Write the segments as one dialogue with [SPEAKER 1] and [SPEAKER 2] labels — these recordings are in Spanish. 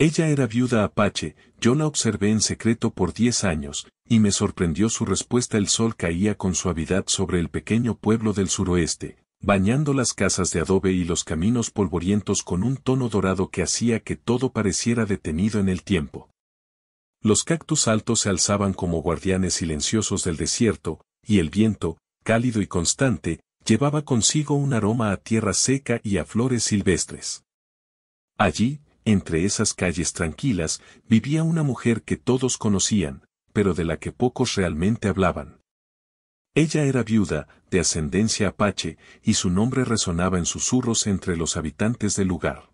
[SPEAKER 1] Ella era viuda apache, yo la observé en secreto por 10 años, y me sorprendió su respuesta. El sol caía con suavidad sobre el pequeño pueblo del suroeste, bañando las casas de adobe y los caminos polvorientos con un tono dorado que hacía que todo pareciera detenido en el tiempo. Los cactus altos se alzaban como guardianes silenciosos del desierto, y el viento, cálido y constante, llevaba consigo un aroma a tierra seca y a flores silvestres. Allí, entre esas calles tranquilas, vivía una mujer que todos conocían, pero de la que pocos realmente hablaban. Ella era viuda, de ascendencia apache, y su nombre resonaba en susurros entre los habitantes del lugar.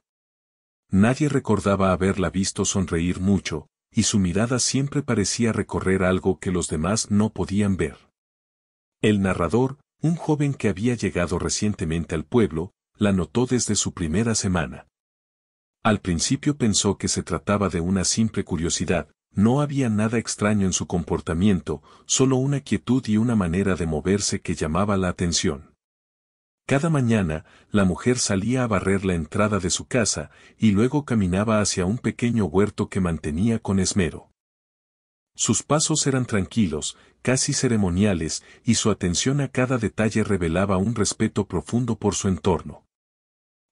[SPEAKER 1] Nadie recordaba haberla visto sonreír mucho, y su mirada siempre parecía recorrer algo que los demás no podían ver. El narrador, un joven que había llegado recientemente al pueblo, la notó desde su primera semana. Al principio pensó que se trataba de una simple curiosidad, no había nada extraño en su comportamiento, solo una quietud y una manera de moverse que llamaba la atención. Cada mañana, la mujer salía a barrer la entrada de su casa, y luego caminaba hacia un pequeño huerto que mantenía con esmero. Sus pasos eran tranquilos, casi ceremoniales, y su atención a cada detalle revelaba un respeto profundo por su entorno.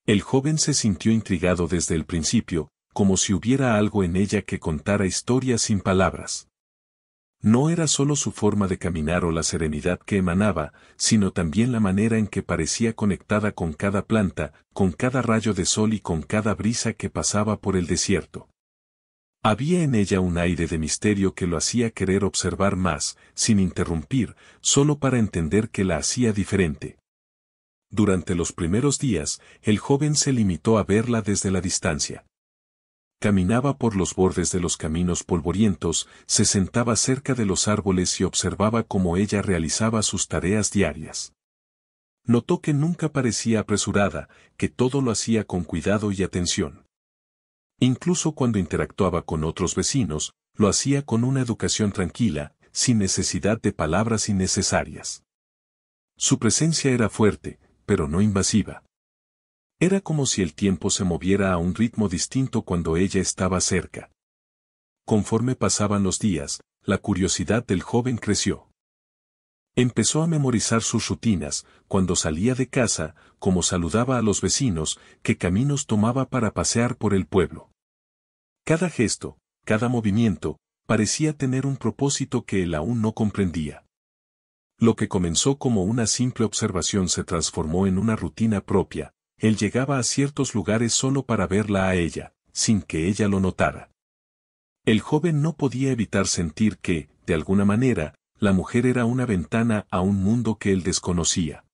[SPEAKER 1] El joven se sintió intrigado desde el principio, como si hubiera algo en ella que contara historias sin palabras. No era solo su forma de caminar o la serenidad que emanaba, sino también la manera en que parecía conectada con cada planta, con cada rayo de sol y con cada brisa que pasaba por el desierto. Había en ella un aire de misterio que lo hacía querer observar más, sin interrumpir, solo para entender que la hacía diferente. Durante los primeros días, el joven se limitó a verla desde la distancia. Caminaba por los bordes de los caminos polvorientos, se sentaba cerca de los árboles y observaba cómo ella realizaba sus tareas diarias. Notó que nunca parecía apresurada, que todo lo hacía con cuidado y atención. Incluso cuando interactuaba con otros vecinos, lo hacía con una educación tranquila, sin necesidad de palabras innecesarias. Su presencia era fuerte, pero no invasiva. Era como si el tiempo se moviera a un ritmo distinto cuando ella estaba cerca. Conforme pasaban los días, la curiosidad del joven creció. Empezó a memorizar sus rutinas, cuando salía de casa, cómo saludaba a los vecinos, qué caminos tomaba para pasear por el pueblo. Cada gesto, cada movimiento, parecía tener un propósito que él aún no comprendía. Lo que comenzó como una simple observación se transformó en una rutina propia. Él llegaba a ciertos lugares solo para verla a ella, sin que ella lo notara. El joven no podía evitar sentir que, de alguna manera, la mujer era una ventana a un mundo que él desconocía.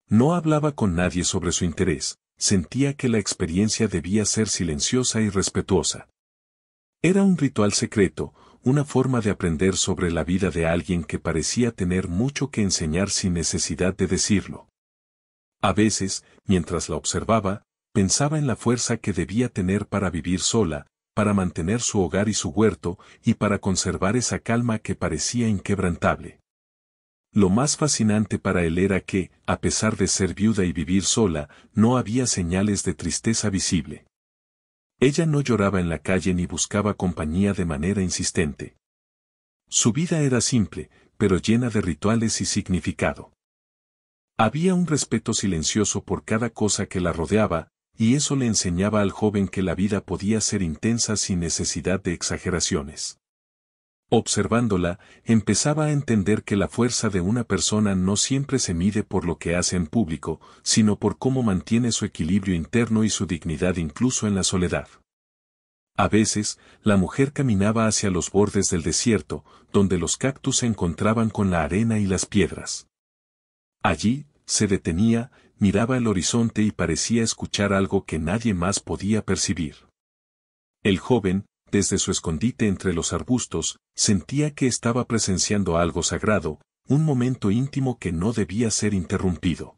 [SPEAKER 1] No hablaba con nadie sobre su interés, sentía que la experiencia debía ser silenciosa y respetuosa. Era un ritual secreto, una forma de aprender sobre la vida de alguien que parecía tener mucho que enseñar sin necesidad de decirlo. A veces, mientras la observaba, pensaba en la fuerza que debía tener para vivir sola, para mantener su hogar y su huerto, y para conservar esa calma que parecía inquebrantable. Lo más fascinante para él era que, a pesar de ser viuda y vivir sola, no había señales de tristeza visible. Ella no lloraba en la calle ni buscaba compañía de manera insistente. Su vida era simple, pero llena de rituales y significado. Había un respeto silencioso por cada cosa que la rodeaba, y eso le enseñaba al joven que la vida podía ser intensa sin necesidad de exageraciones. Observándola, empezaba a entender que la fuerza de una persona no siempre se mide por lo que hace en público, sino por cómo mantiene su equilibrio interno y su dignidad incluso en la soledad. A veces, la mujer caminaba hacia los bordes del desierto, donde los cactus se encontraban con la arena y las piedras. Allí, se detenía, miraba el horizonte y parecía escuchar algo que nadie más podía percibir. El joven, desde su escondite entre los arbustos, sentía que estaba presenciando algo sagrado, un momento íntimo que no debía ser interrumpido.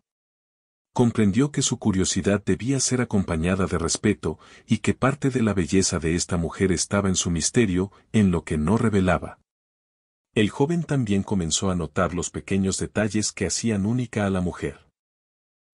[SPEAKER 1] Comprendió que su curiosidad debía ser acompañada de respeto, y que parte de la belleza de esta mujer estaba en su misterio, en lo que no revelaba. El joven también comenzó a notar los pequeños detalles que hacían única a la mujer.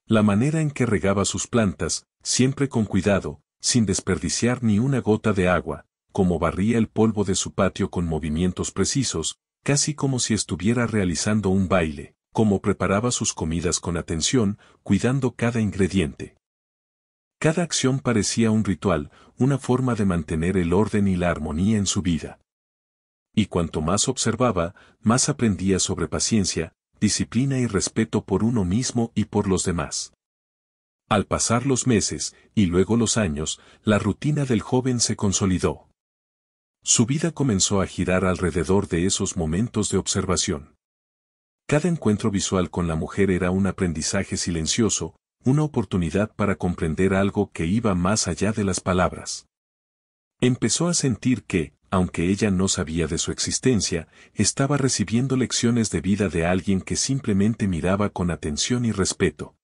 [SPEAKER 1] La manera en que regaba sus plantas, siempre con cuidado, sin desperdiciar ni una gota de agua, como barría el polvo de su patio con movimientos precisos, casi como si estuviera realizando un baile, como preparaba sus comidas con atención, cuidando cada ingrediente. Cada acción parecía un ritual, una forma de mantener el orden y la armonía en su vida. Y cuanto más observaba, más aprendía sobre paciencia, disciplina y respeto por uno mismo y por los demás. Al pasar los meses, y luego los años, la rutina del joven se consolidó. Su vida comenzó a girar alrededor de esos momentos de observación. Cada encuentro visual con la mujer era un aprendizaje silencioso, una oportunidad para comprender algo que iba más allá de las palabras. Empezó a sentir que, aunque ella no sabía de su existencia, estaba recibiendo lecciones de vida de alguien que simplemente miraba con atención y respeto.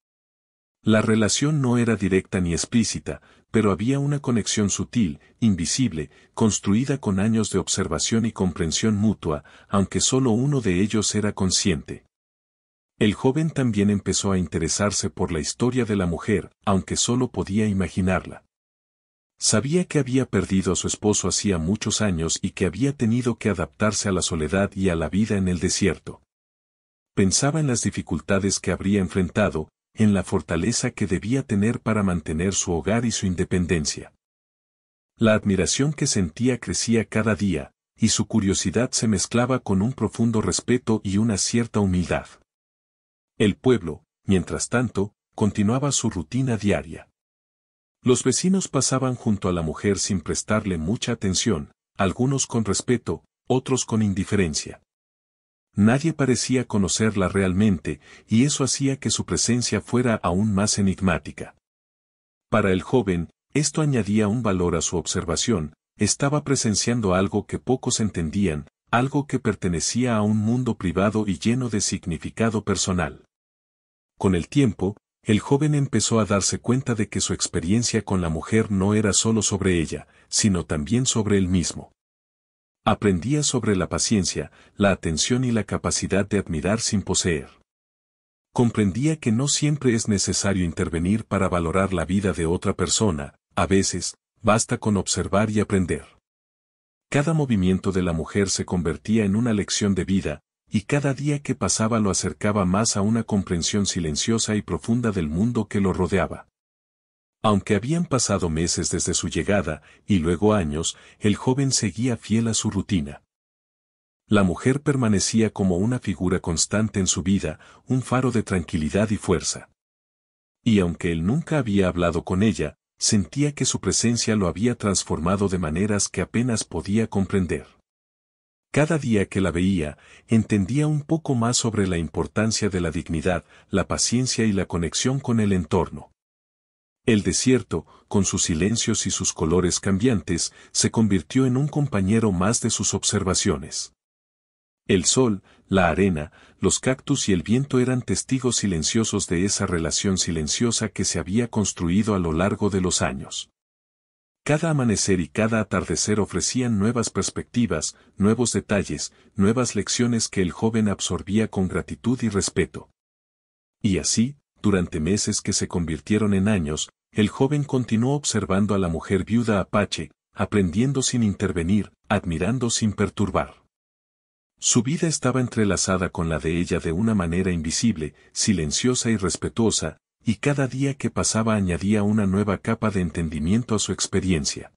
[SPEAKER 1] La relación no era directa ni explícita, pero había una conexión sutil, invisible, construida con años de observación y comprensión mutua, aunque solo uno de ellos era consciente. El joven también empezó a interesarse por la historia de la mujer, aunque solo podía imaginarla. Sabía que había perdido a su esposo hacía muchos años y que había tenido que adaptarse a la soledad y a la vida en el desierto. Pensaba en las dificultades que habría enfrentado, en la fortaleza que debía tener para mantener su hogar y su independencia. La admiración que sentía crecía cada día, y su curiosidad se mezclaba con un profundo respeto y una cierta humildad. El pueblo, mientras tanto, continuaba su rutina diaria. Los vecinos pasaban junto a la mujer sin prestarle mucha atención, algunos con respeto, otros con indiferencia. Nadie parecía conocerla realmente, y eso hacía que su presencia fuera aún más enigmática. Para el joven, esto añadía un valor a su observación, estaba presenciando algo que pocos entendían, algo que pertenecía a un mundo privado y lleno de significado personal. Con el tiempo, el joven empezó a darse cuenta de que su experiencia con la mujer no era solo sobre ella, sino también sobre él mismo. Aprendía sobre la paciencia, la atención y la capacidad de admirar sin poseer. Comprendía que no siempre es necesario intervenir para valorar la vida de otra persona, a veces, basta con observar y aprender. Cada movimiento de la mujer se convertía en una lección de vida, y cada día que pasaba lo acercaba más a una comprensión silenciosa y profunda del mundo que lo rodeaba. Aunque habían pasado meses desde su llegada, y luego años, el joven seguía fiel a su rutina. La mujer permanecía como una figura constante en su vida, un faro de tranquilidad y fuerza. Y aunque él nunca había hablado con ella, sentía que su presencia lo había transformado de maneras que apenas podía comprender. Cada día que la veía, entendía un poco más sobre la importancia de la dignidad, la paciencia y la conexión con el entorno. El desierto, con sus silencios y sus colores cambiantes, se convirtió en un compañero más de sus observaciones. El sol, la arena, los cactus y el viento eran testigos silenciosos de esa relación silenciosa que se había construido a lo largo de los años. Cada amanecer y cada atardecer ofrecían nuevas perspectivas, nuevos detalles, nuevas lecciones que el joven absorbía con gratitud y respeto. Y así, durante meses que se convirtieron en años, el joven continuó observando a la mujer viuda Apache, aprendiendo sin intervenir, admirando sin perturbar. Su vida estaba entrelazada con la de ella de una manera invisible, silenciosa y respetuosa, y cada día que pasaba añadía una nueva capa de entendimiento a su experiencia.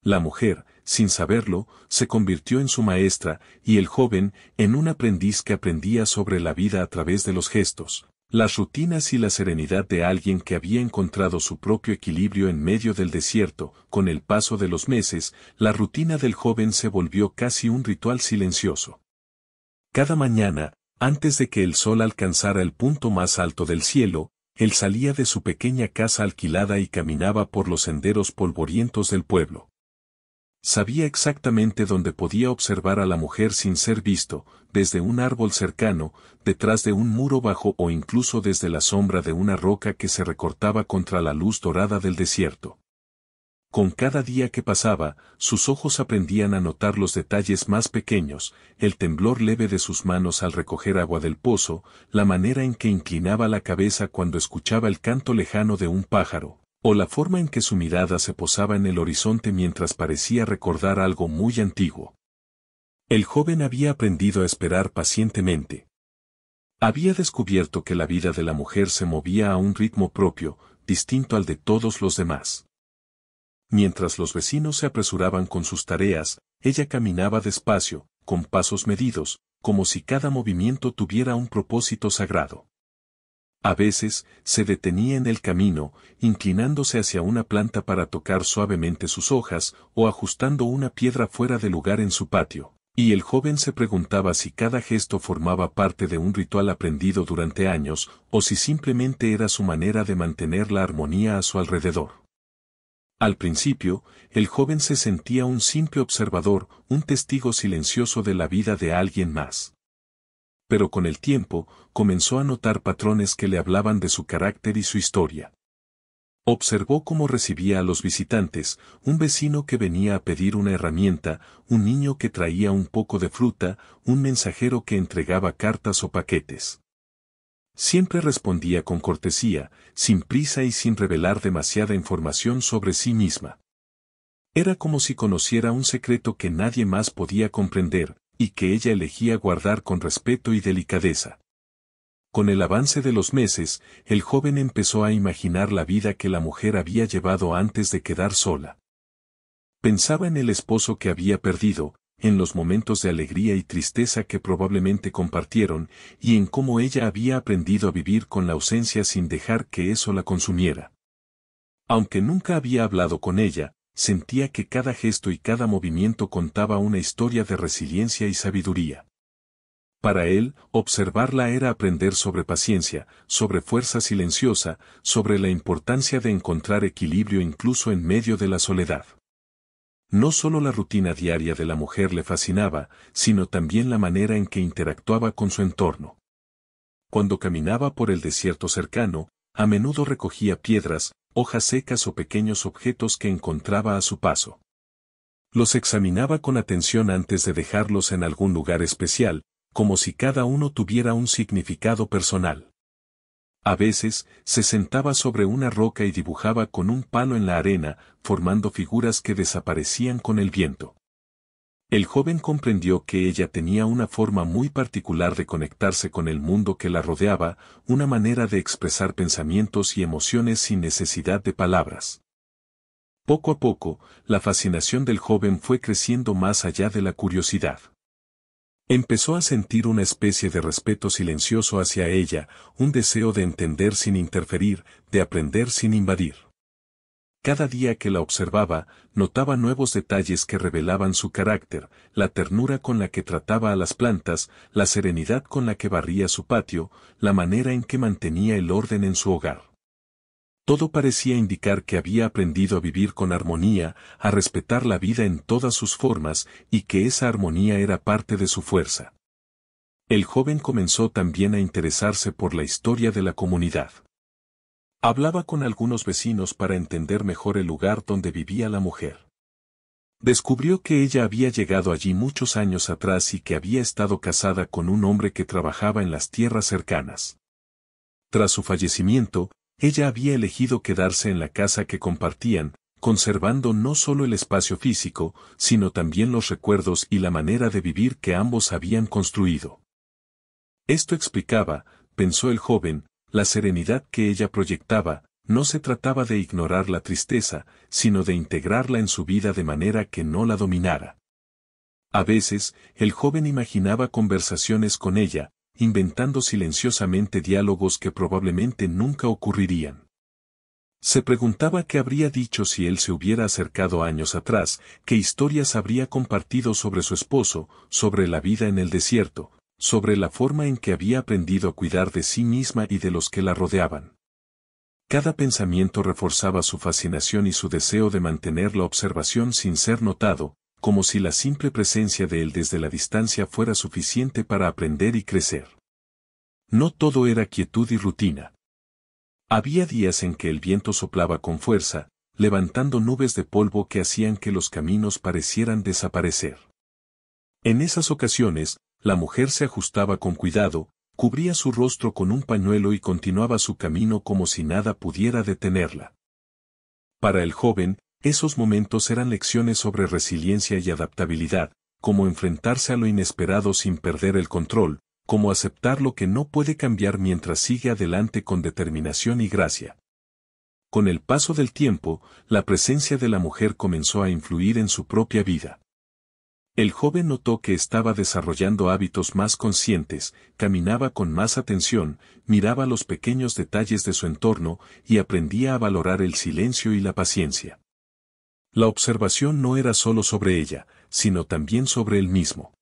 [SPEAKER 1] La mujer, sin saberlo, se convirtió en su maestra, y el joven, en un aprendiz que aprendía sobre la vida a través de los gestos, las rutinas y la serenidad de alguien que había encontrado su propio equilibrio en medio del desierto. Con el paso de los meses, la rutina del joven se volvió casi un ritual silencioso. Cada mañana, antes de que el sol alcanzara el punto más alto del cielo, él salía de su pequeña casa alquilada y caminaba por los senderos polvorientos del pueblo. Sabía exactamente dónde podía observar a la mujer sin ser visto, desde un árbol cercano, detrás de un muro bajo o incluso desde la sombra de una roca que se recortaba contra la luz dorada del desierto. Con cada día que pasaba, sus ojos aprendían a notar los detalles más pequeños, el temblor leve de sus manos al recoger agua del pozo, la manera en que inclinaba la cabeza cuando escuchaba el canto lejano de un pájaro, o la forma en que su mirada se posaba en el horizonte mientras parecía recordar algo muy antiguo. El joven había aprendido a esperar pacientemente. Había descubierto que la vida de la mujer se movía a un ritmo propio, distinto al de todos los demás. Mientras los vecinos se apresuraban con sus tareas, ella caminaba despacio, con pasos medidos, como si cada movimiento tuviera un propósito sagrado. A veces, se detenía en el camino, inclinándose hacia una planta para tocar suavemente sus hojas, o ajustando una piedra fuera de lugar en su patio, y el joven se preguntaba si cada gesto formaba parte de un ritual aprendido durante años, o si simplemente era su manera de mantener la armonía a su alrededor. Al principio, el joven se sentía un simple observador, un testigo silencioso de la vida de alguien más. Pero con el tiempo, comenzó a notar patrones que le hablaban de su carácter y su historia. Observó cómo recibía a los visitantes, un vecino que venía a pedir una herramienta, un niño que traía un poco de fruta, un mensajero que entregaba cartas o paquetes. Siempre respondía con cortesía, sin prisa y sin revelar demasiada información sobre sí misma. Era como si conociera un secreto que nadie más podía comprender, y que ella elegía guardar con respeto y delicadeza. Con el avance de los meses, el joven empezó a imaginar la vida que la mujer había llevado antes de quedar sola. Pensaba en el esposo que había perdido, en los momentos de alegría y tristeza que probablemente compartieron, y en cómo ella había aprendido a vivir con la ausencia sin dejar que eso la consumiera. Aunque nunca había hablado con ella, sentía que cada gesto y cada movimiento contaba una historia de resiliencia y sabiduría. Para él, observarla era aprender sobre paciencia, sobre fuerza silenciosa, sobre la importancia de encontrar equilibrio incluso en medio de la soledad. No solo la rutina diaria de la mujer le fascinaba, sino también la manera en que interactuaba con su entorno. Cuando caminaba por el desierto cercano, a menudo recogía piedras, hojas secas o pequeños objetos que encontraba a su paso. Los examinaba con atención antes de dejarlos en algún lugar especial, como si cada uno tuviera un significado personal. A veces, se sentaba sobre una roca y dibujaba con un palo en la arena, formando figuras que desaparecían con el viento. El joven comprendió que ella tenía una forma muy particular de conectarse con el mundo que la rodeaba, una manera de expresar pensamientos y emociones sin necesidad de palabras. Poco a poco, la fascinación del joven fue creciendo más allá de la curiosidad. Empezó a sentir una especie de respeto silencioso hacia ella, un deseo de entender sin interferir, de aprender sin invadir. Cada día que la observaba, notaba nuevos detalles que revelaban su carácter, la ternura con la que trataba a las plantas, la serenidad con la que barría su patio, la manera en que mantenía el orden en su hogar. Todo parecía indicar que había aprendido a vivir con armonía, a respetar la vida en todas sus formas, y que esa armonía era parte de su fuerza. El joven comenzó también a interesarse por la historia de la comunidad. Hablaba con algunos vecinos para entender mejor el lugar donde vivía la mujer. Descubrió que ella había llegado allí muchos años atrás y que había estado casada con un hombre que trabajaba en las tierras cercanas. Tras su fallecimiento, ella había elegido quedarse en la casa que compartían, conservando no solo el espacio físico, sino también los recuerdos y la manera de vivir que ambos habían construido. Esto explicaba, pensó el joven, la serenidad que ella proyectaba. No se trataba de ignorar la tristeza, sino de integrarla en su vida de manera que no la dominara. A veces, el joven imaginaba conversaciones con ella, inventando silenciosamente diálogos que probablemente nunca ocurrirían. Se preguntaba qué habría dicho si él se hubiera acercado años atrás, qué historias habría compartido sobre su esposo, sobre la vida en el desierto, sobre la forma en que había aprendido a cuidar de sí misma y de los que la rodeaban. Cada pensamiento reforzaba su fascinación y su deseo de mantener la observación sin ser notado, como si la simple presencia de él desde la distancia fuera suficiente para aprender y crecer. No todo era quietud y rutina. Había días en que el viento soplaba con fuerza, levantando nubes de polvo que hacían que los caminos parecieran desaparecer. En esas ocasiones, la mujer se ajustaba con cuidado, cubría su rostro con un pañuelo y continuaba su camino como si nada pudiera detenerla. Para el joven, esos momentos eran lecciones sobre resiliencia y adaptabilidad, como enfrentarse a lo inesperado sin perder el control, como aceptar lo que no puede cambiar mientras sigue adelante con determinación y gracia. Con el paso del tiempo, la presencia de la mujer comenzó a influir en su propia vida. El joven notó que estaba desarrollando hábitos más conscientes, caminaba con más atención, miraba los pequeños detalles de su entorno y aprendía a valorar el silencio y la paciencia. La observación no era solo sobre ella, sino también sobre él mismo.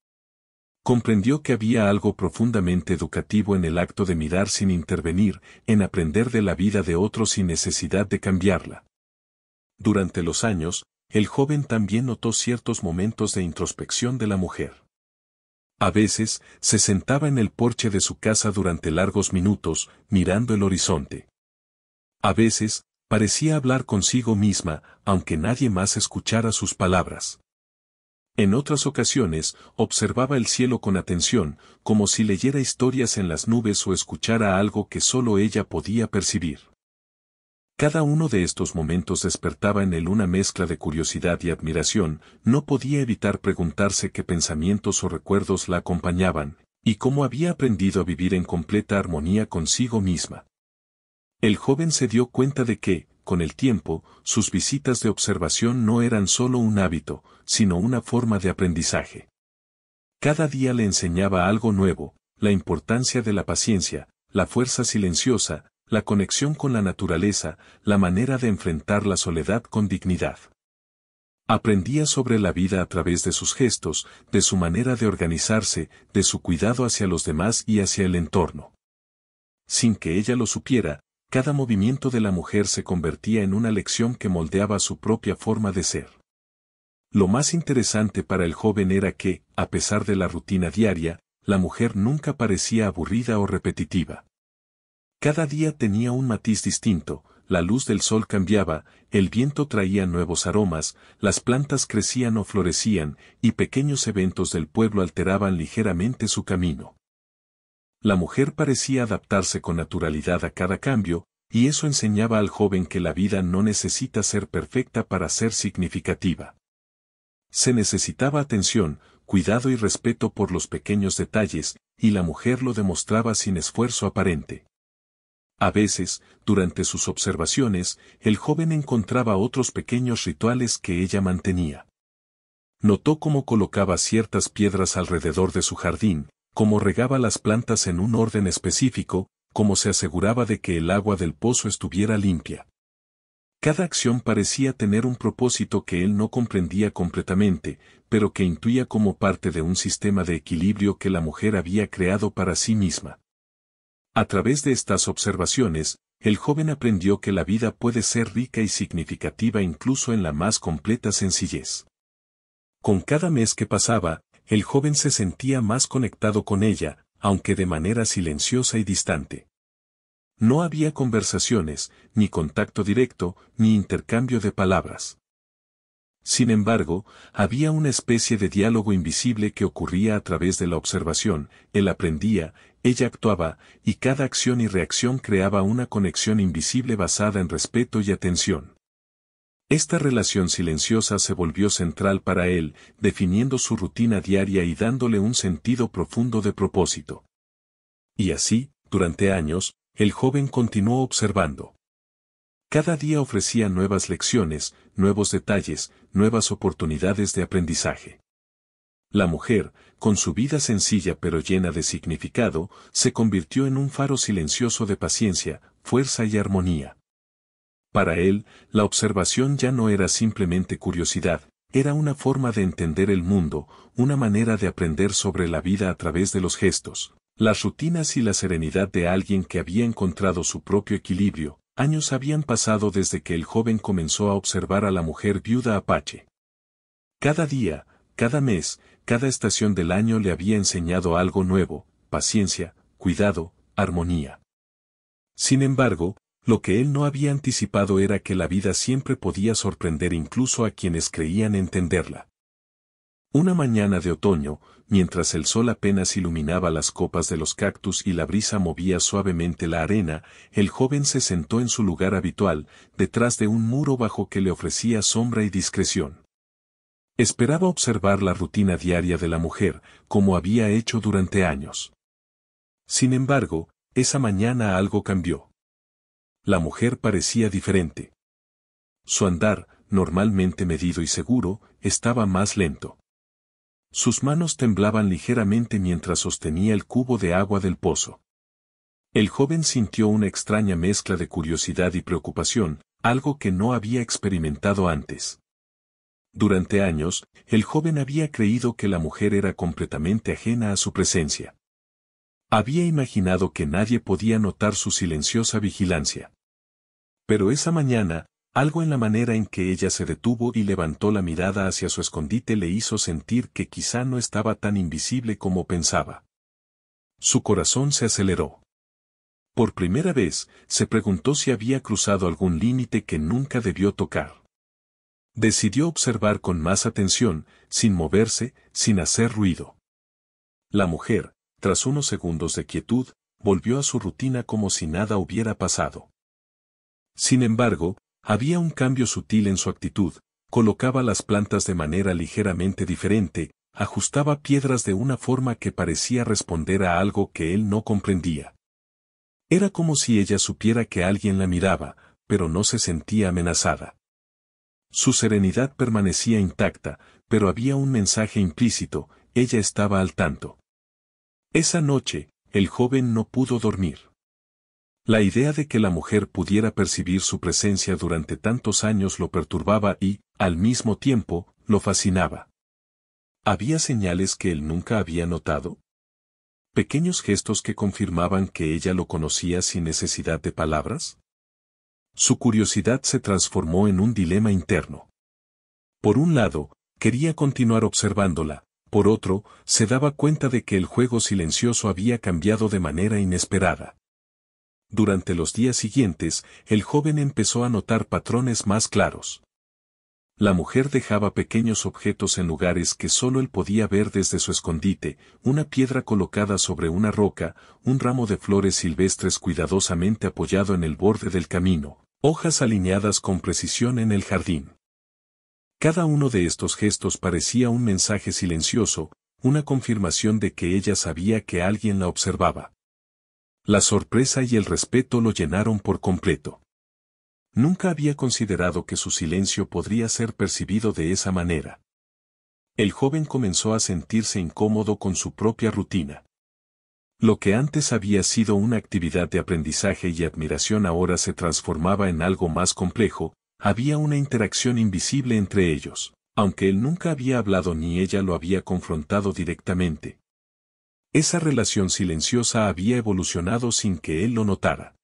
[SPEAKER 1] Comprendió que había algo profundamente educativo en el acto de mirar sin intervenir, en aprender de la vida de otros sin necesidad de cambiarla. Durante los años, el joven también notó ciertos momentos de introspección de la mujer. A veces, se sentaba en el porche de su casa durante largos minutos, mirando el horizonte. A veces, parecía hablar consigo misma, aunque nadie más escuchara sus palabras. En otras ocasiones, observaba el cielo con atención, como si leyera historias en las nubes o escuchara algo que solo ella podía percibir. Cada uno de estos momentos despertaba en él una mezcla de curiosidad y admiración, no podía evitar preguntarse qué pensamientos o recuerdos la acompañaban, y cómo había aprendido a vivir en completa armonía consigo misma. El joven se dio cuenta de que, con el tiempo, sus visitas de observación no eran solo un hábito, sino una forma de aprendizaje. Cada día le enseñaba algo nuevo, la importancia de la paciencia, la fuerza silenciosa, la conexión con la naturaleza, la manera de enfrentar la soledad con dignidad. Aprendía sobre la vida a través de sus gestos, de su manera de organizarse, de su cuidado hacia los demás y hacia el entorno. Sin que ella lo supiera, cada movimiento de la mujer se convertía en una lección que moldeaba su propia forma de ser. Lo más interesante para el joven era que, a pesar de la rutina diaria, la mujer nunca parecía aburrida o repetitiva. Cada día tenía un matiz distinto, la luz del sol cambiaba, el viento traía nuevos aromas, las plantas crecían o florecían, y pequeños eventos del pueblo alteraban ligeramente su camino. La mujer parecía adaptarse con naturalidad a cada cambio, y eso enseñaba al joven que la vida no necesita ser perfecta para ser significativa. Se necesitaba atención, cuidado y respeto por los pequeños detalles, y la mujer lo demostraba sin esfuerzo aparente. A veces, durante sus observaciones, el joven encontraba otros pequeños rituales que ella mantenía. Notó cómo colocaba ciertas piedras alrededor de su jardín, cómo regaba las plantas en un orden específico, cómo se aseguraba de que el agua del pozo estuviera limpia. Cada acción parecía tener un propósito que él no comprendía completamente, pero que intuía como parte de un sistema de equilibrio que la mujer había creado para sí misma. A través de estas observaciones, el joven aprendió que la vida puede ser rica y significativa incluso en la más completa sencillez. Con cada mes que pasaba, el joven se sentía más conectado con ella, aunque de manera silenciosa y distante. No había conversaciones, ni contacto directo, ni intercambio de palabras. Sin embargo, había una especie de diálogo invisible que ocurría a través de la observación, él aprendía, ella actuaba, y cada acción y reacción creaba una conexión invisible basada en respeto y atención. Esta relación silenciosa se volvió central para él, definiendo su rutina diaria y dándole un sentido profundo de propósito. Y así, durante años, el joven continuó observando. Cada día ofrecía nuevas lecciones, nuevos detalles, nuevas oportunidades de aprendizaje. La mujer, con su vida sencilla pero llena de significado, se convirtió en un faro silencioso de paciencia, fuerza y armonía. Para él, la observación ya no era simplemente curiosidad, era una forma de entender el mundo, una manera de aprender sobre la vida a través de los gestos, las rutinas y la serenidad de alguien que había encontrado su propio equilibrio. Años habían pasado desde que el joven comenzó a observar a la mujer viuda apache. Cada día, cada mes, cada estación del año le había enseñado algo nuevo, paciencia, cuidado, armonía. Sin embargo, lo que él no había anticipado era que la vida siempre podía sorprender incluso a quienes creían entenderla. Una mañana de otoño, mientras el sol apenas iluminaba las copas de los cactus y la brisa movía suavemente la arena, el joven se sentó en su lugar habitual, detrás de un muro bajo que le ofrecía sombra y discreción. Esperaba observar la rutina diaria de la mujer, como había hecho durante años. Sin embargo, esa mañana algo cambió. La mujer parecía diferente. Su andar, normalmente medido y seguro, estaba más lento. Sus manos temblaban ligeramente mientras sostenía el cubo de agua del pozo. El joven sintió una extraña mezcla de curiosidad y preocupación, algo que no había experimentado antes. Durante años, el joven había creído que la mujer era completamente ajena a su presencia. Había imaginado que nadie podía notar su silenciosa vigilancia. Pero esa mañana, algo en la manera en que ella se detuvo y levantó la mirada hacia su escondite le hizo sentir que quizá no estaba tan invisible como pensaba. Su corazón se aceleró. Por primera vez, se preguntó si había cruzado algún límite que nunca debió tocar. Decidió observar con más atención, sin moverse, sin hacer ruido. La mujer, tras unos segundos de quietud, volvió a su rutina como si nada hubiera pasado. Sin embargo, había un cambio sutil en su actitud, colocaba las plantas de manera ligeramente diferente, ajustaba piedras de una forma que parecía responder a algo que él no comprendía. Era como si ella supiera que alguien la miraba, pero no se sentía amenazada. Su serenidad permanecía intacta, pero había un mensaje implícito, ella estaba al tanto. Esa noche, el joven no pudo dormir. La idea de que la mujer pudiera percibir su presencia durante tantos años lo perturbaba y, al mismo tiempo, lo fascinaba. ¿Había señales que él nunca había notado? ¿Pequeños gestos que confirmaban que ella lo conocía sin necesidad de palabras? Su curiosidad se transformó en un dilema interno. Por un lado, quería continuar observándola, por otro, se daba cuenta de que el juego silencioso había cambiado de manera inesperada. Durante los días siguientes, el joven empezó a notar patrones más claros. La mujer dejaba pequeños objetos en lugares que solo él podía ver desde su escondite, una piedra colocada sobre una roca, un ramo de flores silvestres cuidadosamente apoyado en el borde del camino, hojas alineadas con precisión en el jardín. Cada uno de estos gestos parecía un mensaje silencioso, una confirmación de que ella sabía que alguien la observaba. La sorpresa y el respeto lo llenaron por completo. Nunca había considerado que su silencio podría ser percibido de esa manera. El joven comenzó a sentirse incómodo con su propia rutina. Lo que antes había sido una actividad de aprendizaje y admiración ahora se transformaba en algo más complejo, había una interacción invisible entre ellos, aunque él nunca había hablado ni ella lo había confrontado directamente. Esa relación silenciosa había evolucionado sin que él lo notara.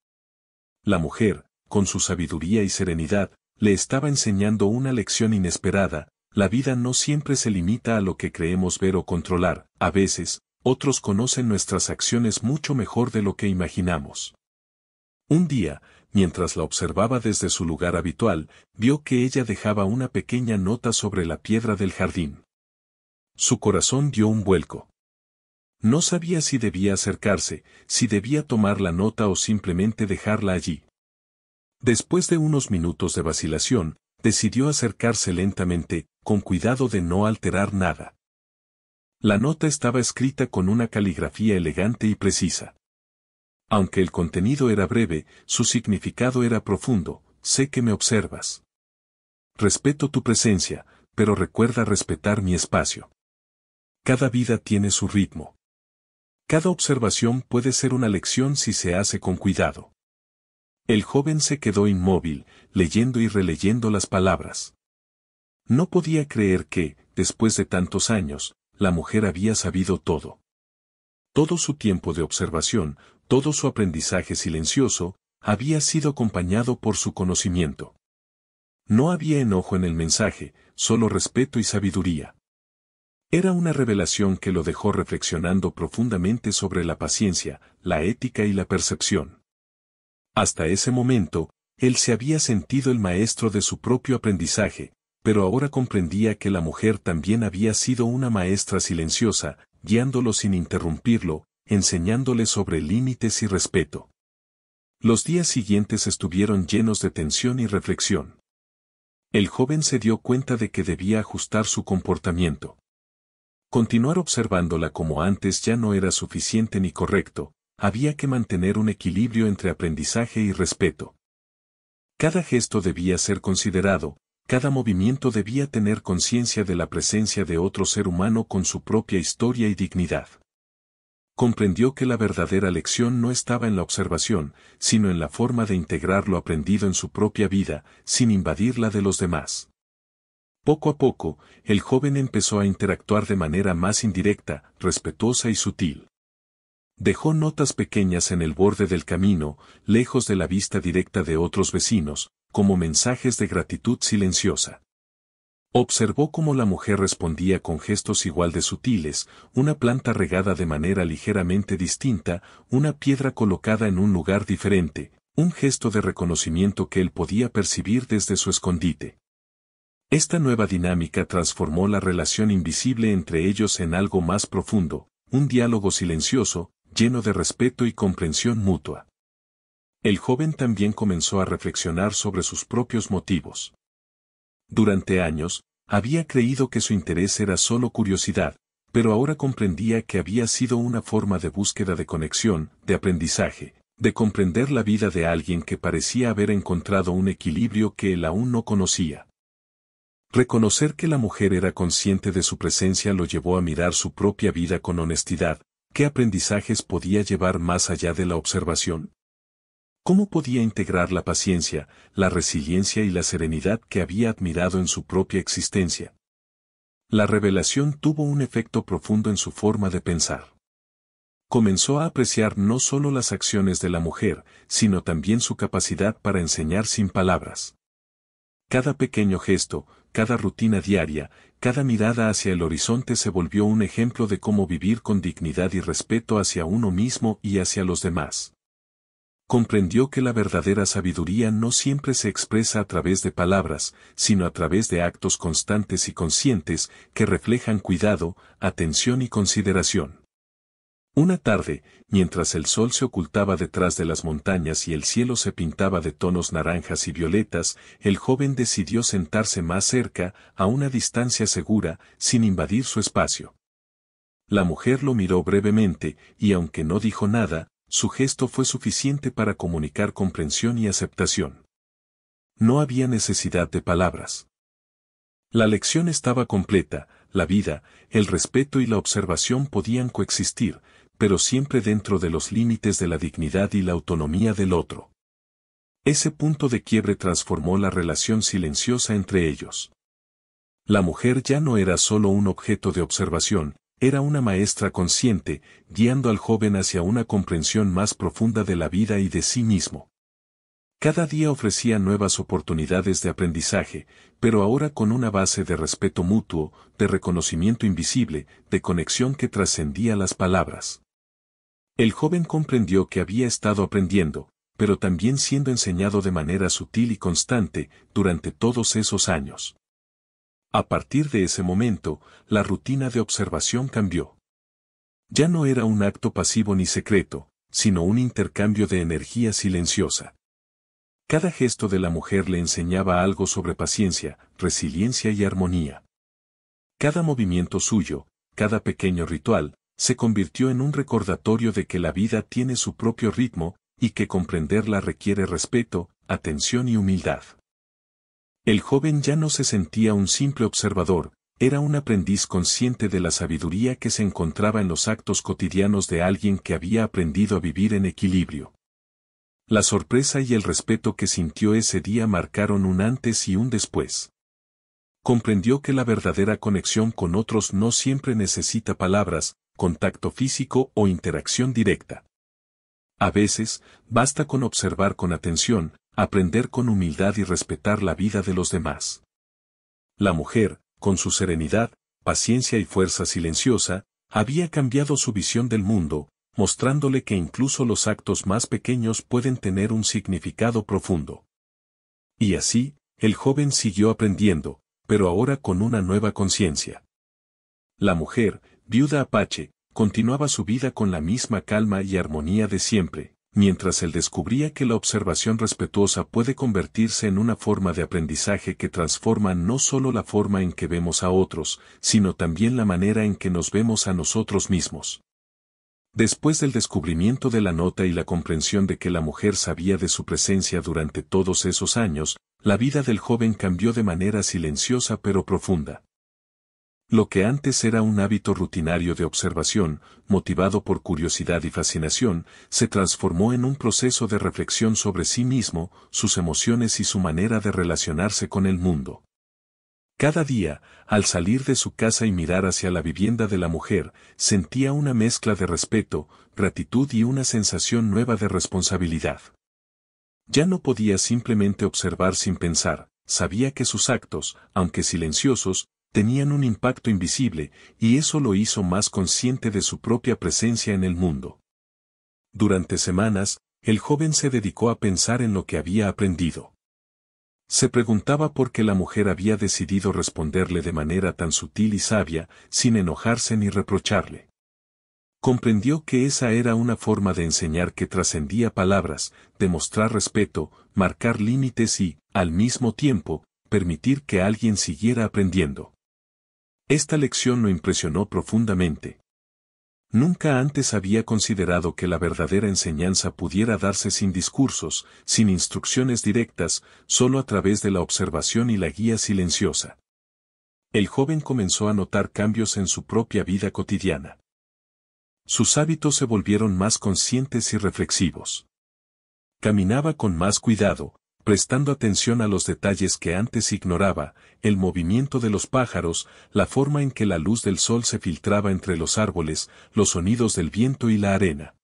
[SPEAKER 1] La mujer, con su sabiduría y serenidad, le estaba enseñando una lección inesperada: la vida no siempre se limita a lo que creemos ver o controlar, a veces, otros conocen nuestras acciones mucho mejor de lo que imaginamos. Un día, mientras la observaba desde su lugar habitual, vio que ella dejaba una pequeña nota sobre la piedra del jardín. Su corazón dio un vuelco. No sabía si debía acercarse, si debía tomar la nota o simplemente dejarla allí. Después de unos minutos de vacilación, decidió acercarse lentamente, con cuidado de no alterar nada. La nota estaba escrita con una caligrafía elegante y precisa. Aunque el contenido era breve, su significado era profundo: sé que me observas. Respeto tu presencia, pero recuerda respetar mi espacio. Cada vida tiene su ritmo. Cada observación puede ser una lección si se hace con cuidado. El joven se quedó inmóvil, leyendo y releyendo las palabras. No podía creer que, después de tantos años, la mujer había sabido todo. Todo su tiempo de observación, todo su aprendizaje silencioso, había sido acompañado por su conocimiento. No había enojo en el mensaje, solo respeto y sabiduría. Era una revelación que lo dejó reflexionando profundamente sobre la paciencia, la ética y la percepción. Hasta ese momento, él se había sentido el maestro de su propio aprendizaje, pero ahora comprendía que la mujer también había sido una maestra silenciosa, guiándolo sin interrumpirlo, enseñándole sobre límites y respeto. Los días siguientes estuvieron llenos de tensión y reflexión. El joven se dio cuenta de que debía ajustar su comportamiento. Continuar observándola como antes ya no era suficiente ni correcto, había que mantener un equilibrio entre aprendizaje y respeto. Cada gesto debía ser considerado, cada movimiento debía tener conciencia de la presencia de otro ser humano con su propia historia y dignidad. Comprendió que la verdadera lección no estaba en la observación, sino en la forma de integrar lo aprendido en su propia vida, sin invadir la de los demás. Poco a poco, el joven empezó a interactuar de manera más indirecta, respetuosa y sutil. Dejó notas pequeñas en el borde del camino, lejos de la vista directa de otros vecinos, como mensajes de gratitud silenciosa. Observó cómo la mujer respondía con gestos igual de sutiles, una planta regada de manera ligeramente distinta, una piedra colocada en un lugar diferente, un gesto de reconocimiento que él podía percibir desde su escondite. Esta nueva dinámica transformó la relación invisible entre ellos en algo más profundo, un diálogo silencioso, lleno de respeto y comprensión mutua. El joven también comenzó a reflexionar sobre sus propios motivos. Durante años, había creído que su interés era solo curiosidad, pero ahora comprendía que había sido una forma de búsqueda de conexión, de aprendizaje, de comprender la vida de alguien que parecía haber encontrado un equilibrio que él aún no conocía. Reconocer que la mujer era consciente de su presencia lo llevó a mirar su propia vida con honestidad. ¿Qué aprendizajes podía llevar más allá de la observación? ¿Cómo podía integrar la paciencia, la resiliencia y la serenidad que había admirado en su propia existencia? La revelación tuvo un efecto profundo en su forma de pensar. Comenzó a apreciar no solo las acciones de la mujer, sino también su capacidad para enseñar sin palabras. Cada pequeño gesto, cada rutina diaria, cada mirada hacia el horizonte se volvió un ejemplo de cómo vivir con dignidad y respeto hacia uno mismo y hacia los demás. Comprendió que la verdadera sabiduría no siempre se expresa a través de palabras, sino a través de actos constantes y conscientes que reflejan cuidado, atención y consideración. Una tarde, mientras el sol se ocultaba detrás de las montañas y el cielo se pintaba de tonos naranjas y violetas, el joven decidió sentarse más cerca, a una distancia segura, sin invadir su espacio. La mujer lo miró brevemente, y aunque no dijo nada, su gesto fue suficiente para comunicar comprensión y aceptación. No había necesidad de palabras. La lección estaba completa, la vida, el respeto y la observación podían coexistir, pero siempre dentro de los límites de la dignidad y la autonomía del otro. Ese punto de quiebre transformó la relación silenciosa entre ellos. La mujer ya no era solo un objeto de observación, era una maestra consciente, guiando al joven hacia una comprensión más profunda de la vida y de sí mismo. Cada día ofrecía nuevas oportunidades de aprendizaje, pero ahora con una base de respeto mutuo, de reconocimiento invisible, de conexión que trascendía las palabras. El joven comprendió que había estado aprendiendo, pero también siendo enseñado de manera sutil y constante, durante todos esos años. A partir de ese momento, la rutina de observación cambió. Ya no era un acto pasivo ni secreto, sino un intercambio de energía silenciosa. Cada gesto de la mujer le enseñaba algo sobre paciencia, resiliencia y armonía. Cada movimiento suyo, cada pequeño ritual, se convirtió en un recordatorio de que la vida tiene su propio ritmo, y que comprenderla requiere respeto, atención y humildad. El joven ya no se sentía un simple observador, era un aprendiz consciente de la sabiduría que se encontraba en los actos cotidianos de alguien que había aprendido a vivir en equilibrio. La sorpresa y el respeto que sintió ese día marcaron un antes y un después. Comprendió que la verdadera conexión con otros no siempre necesita palabras, contacto físico o interacción directa. A veces, basta con observar con atención, aprender con humildad y respetar la vida de los demás. La mujer, con su serenidad, paciencia y fuerza silenciosa, había cambiado su visión del mundo, mostrándole que incluso los actos más pequeños pueden tener un significado profundo. Y así, el joven siguió aprendiendo, pero ahora con una nueva conciencia. La mujer, viuda Apache, continuaba su vida con la misma calma y armonía de siempre, mientras él descubría que la observación respetuosa puede convertirse en una forma de aprendizaje que transforma no solo la forma en que vemos a otros, sino también la manera en que nos vemos a nosotros mismos. Después del descubrimiento de la nota y la comprensión de que la mujer sabía de su presencia durante todos esos años, la vida del joven cambió de manera silenciosa pero profunda. Lo que antes era un hábito rutinario de observación, motivado por curiosidad y fascinación, se transformó en un proceso de reflexión sobre sí mismo, sus emociones y su manera de relacionarse con el mundo. Cada día, al salir de su casa y mirar hacia la vivienda de la mujer, sentía una mezcla de respeto, gratitud y una sensación nueva de responsabilidad. Ya no podía simplemente observar sin pensar, sabía que sus actos, aunque silenciosos, tenían un impacto invisible, y eso lo hizo más consciente de su propia presencia en el mundo. Durante semanas, el joven se dedicó a pensar en lo que había aprendido. Se preguntaba por qué la mujer había decidido responderle de manera tan sutil y sabia, sin enojarse ni reprocharle. Comprendió que esa era una forma de enseñar que trascendía palabras, demostrar respeto, marcar límites y, al mismo tiempo, permitir que alguien siguiera aprendiendo. Esta lección lo impresionó profundamente. Nunca antes había considerado que la verdadera enseñanza pudiera darse sin discursos, sin instrucciones directas, solo a través de la observación y la guía silenciosa. El joven comenzó a notar cambios en su propia vida cotidiana. Sus hábitos se volvieron más conscientes y reflexivos. Caminaba con más cuidado, prestando atención a los detalles que antes ignoraba, el movimiento de los pájaros, la forma en que la luz del sol se filtraba entre los árboles, los sonidos del viento y la arena.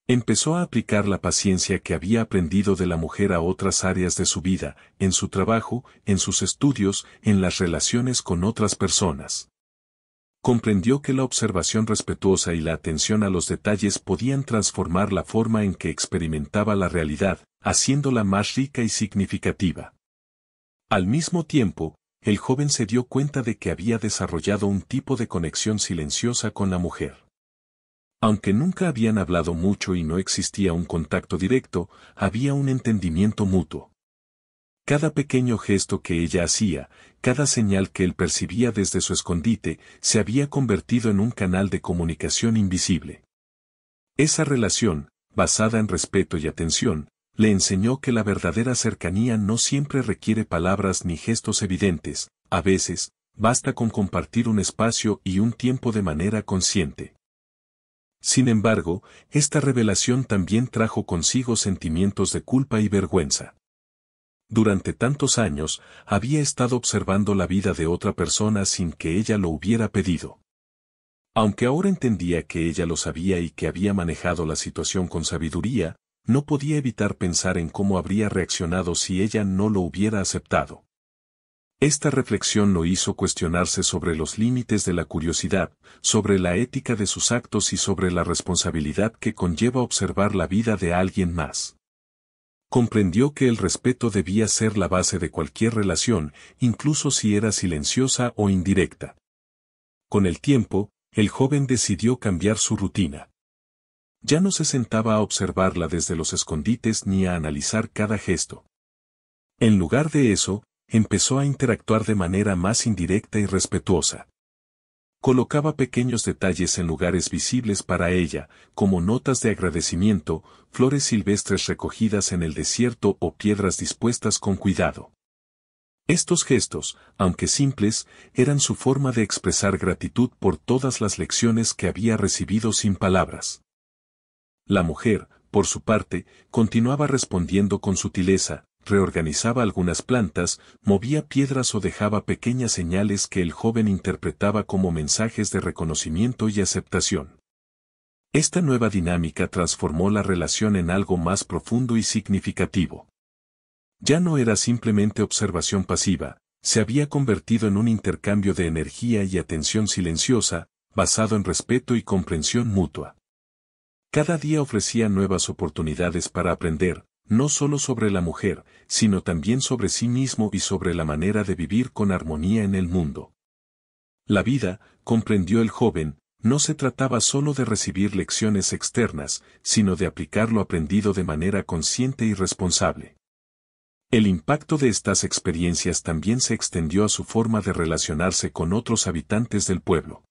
[SPEAKER 1] Empezó a aplicar la paciencia que había aprendido de la mujer a otras áreas de su vida, en su trabajo, en sus estudios, en las relaciones con otras personas. Comprendió que la observación respetuosa y la atención a los detalles podían transformar la forma en que experimentaba la realidad, haciéndola más rica y significativa. Al mismo tiempo, el joven se dio cuenta de que había desarrollado un tipo de conexión silenciosa con la mujer. Aunque nunca habían hablado mucho y no existía un contacto directo, había un entendimiento mutuo. Cada pequeño gesto que ella hacía, cada señal que él percibía desde su escondite, se había convertido en un canal de comunicación invisible. Esa relación, basada en respeto y atención, le enseñó que la verdadera cercanía no siempre requiere palabras ni gestos evidentes, a veces, basta con compartir un espacio y un tiempo de manera consciente. Sin embargo, esta revelación también trajo consigo sentimientos de culpa y vergüenza. Durante tantos años, había estado observando la vida de otra persona sin que ella lo hubiera pedido. Aunque ahora entendía que ella lo sabía y que había manejado la situación con sabiduría, no podía evitar pensar en cómo habría reaccionado si ella no lo hubiera aceptado. Esta reflexión lo hizo cuestionarse sobre los límites de la curiosidad, sobre la ética de sus actos y sobre la responsabilidad que conlleva observar la vida de alguien más. Comprendió que el respeto debía ser la base de cualquier relación, incluso si era silenciosa o indirecta. Con el tiempo, el joven decidió cambiar su rutina. Ya no se sentaba a observarla desde los escondites ni a analizar cada gesto. En lugar de eso, empezó a interactuar de manera más indirecta y respetuosa. Colocaba pequeños detalles en lugares visibles para ella, como notas de agradecimiento, flores silvestres recogidas en el desierto o piedras dispuestas con cuidado. Estos gestos, aunque simples, eran su forma de expresar gratitud por todas las lecciones que había recibido sin palabras. La mujer, por su parte, continuaba respondiendo con sutileza, reorganizaba algunas plantas, movía piedras o dejaba pequeñas señales que el joven interpretaba como mensajes de reconocimiento y aceptación. Esta nueva dinámica transformó la relación en algo más profundo y significativo. Ya no era simplemente observación pasiva, se había convertido en un intercambio de energía y atención silenciosa, basado en respeto y comprensión mutua. Cada día ofrecía nuevas oportunidades para aprender, no solo sobre la mujer, sino también sobre sí mismo y sobre la manera de vivir con armonía en el mundo. La vida, comprendió el joven, no se trataba solo de recibir lecciones externas, sino de aplicar lo aprendido de manera consciente y responsable. El impacto de estas experiencias también se extendió a su forma de relacionarse con otros habitantes del pueblo.